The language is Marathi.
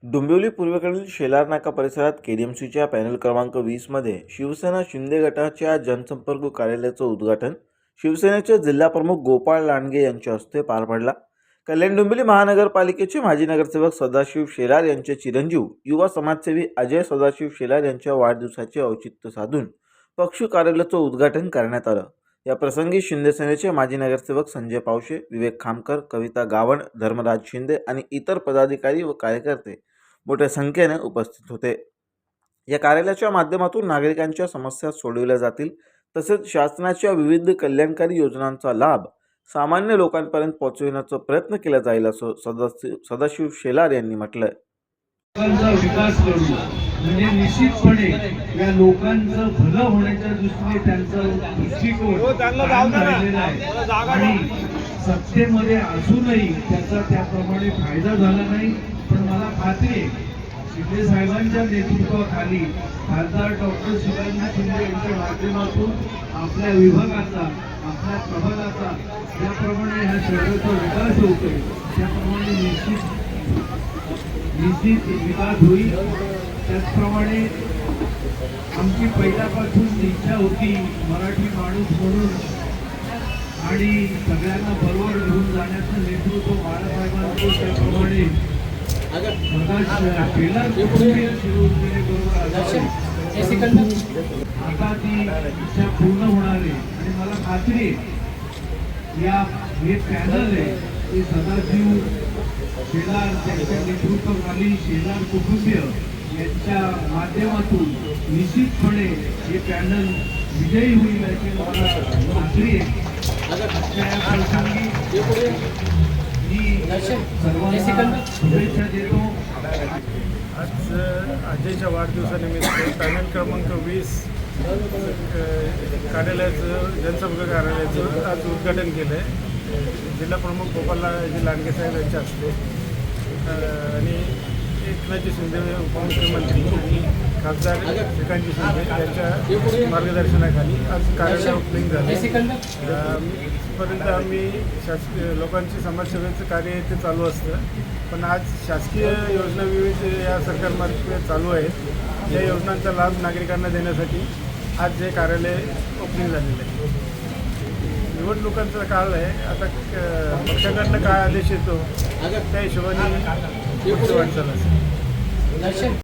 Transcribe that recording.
डोंबिवली पूर्वेकडील शेलार नाका परिसरात केडीएमसीच्या पॅनल क्रमांक 20 मध्ये शिवसेना शिंदे गटाच्या जनसंपर्क कार्यालयाचं उद्घाटन शिवसेनेचे जिल्हाप्रमुख गोपाळ लांडगे यांच्या हस्ते पार पडला। कल्याण डोंबिवली महानगरपालिकेचे माजी नगरसेवक सदाशिव शेलार यांचे चिरंजीव युवा समाजसेवी अजय सदाशिव शेलार यांच्या वाढदिवसाचे औचित्य साधून पक्ष कार्यालयाचं उद्घाटन करण्यात आलं। या प्रसंगी शिंदे सेनेचे माजी नगरसेवक संजय पावशे, विवेक खामकर, कविता गावण, धर्मराज शिंदे आणि इतर पदाधिकारी व कार्यकर्ते मोठ्या संख्येने उपस्थित होते। या कार्यालयाच्या माध्यमातून नागरिकांच्या समस्या सोडवल्या जातील तसेच शासनाच्या विविध कल्याणकारी योजनांचा लाभ सामान्य लोकांपर्यंत पोहोचविण्याचा प्रयत्न केला जाईल असं सदाशिव शेलार यांनी म्हटलंय। विकास करू म्हणजे निश्चितपणे या लोकांचं भलं होण्याच्या दृष्टीने त्यांचा दृष्टिकोन राहिलेला आहे आणि सत्तेमध्ये असूनही त्याचा त्याप्रमाणे फायदा झाला नाही। पण मला खात्री आहे शिंदे साहेबांच्या नेतृत्वाखाली खासदार डॉक्टर शिवाजी शिंदे यांच्या माध्यमातून आपल्या विभागाचा आपल्या प्रभागाचा ज्याप्रमाणे ह्या शहराचा विकास होतोय त्याप्रमाणे निश्चित विकास होईल। त्याचप्रमाणे आमची पहिल्यापासून इच्छा होती मराठी माणूस म्हणून आणि सगळ्यांना बरोबर घेऊन जाण्याचं नेतृत्व बाळासाहेबांचं त्याप्रमाणे आता ती इच्छा पूर्ण होणार आहे आणि मला खात्री आहे या हे पॅनल आहे ते सदाशिव शेलार त्यांच्या नेतृत्वाखाली शेलार कुटुंबीय यांच्या माध्यमातून निश्चितपणे हे पॅनल विजयी होईल याची मला खात्री आहे। या प्रसंगी मी सर्वांना शुभेच्छा देतो। आज अजयच्या वाढदिवसानिमित्त पॅनल क्रमांक 20 कार्यालयाचं जनसंपर्क कार्यालयाचं आज उद्घाटन केलं आहे। जिल्हाप्रमुख गोपाळजी लांडगे साहेब यांच्या हस्ते आणि एकनाथजी शिंदे उपमुख्यमंत्री आणि खासदार श्रीकांतजी शिंदे यांच्या मार्गदर्शनाखाली आज कार्यालय ओपनिंग झालं। पर्यंत आम्ही शासकीय लोकांची समाजसेवेचं कार्य ते चालू असतं, पण आज शासकीय योजना विविध या सरकारमार्फत चालू आहेत। या योजनांचा लाभ नागरिकांना देण्यासाठी आज हे कार्यालय ओपनिंग झालेलं आहे। निवडणुकांचा काळ आहे, आता पक्षाकडनं काय आदेश येतो त्या हिशोबाने वाटचाल असेल।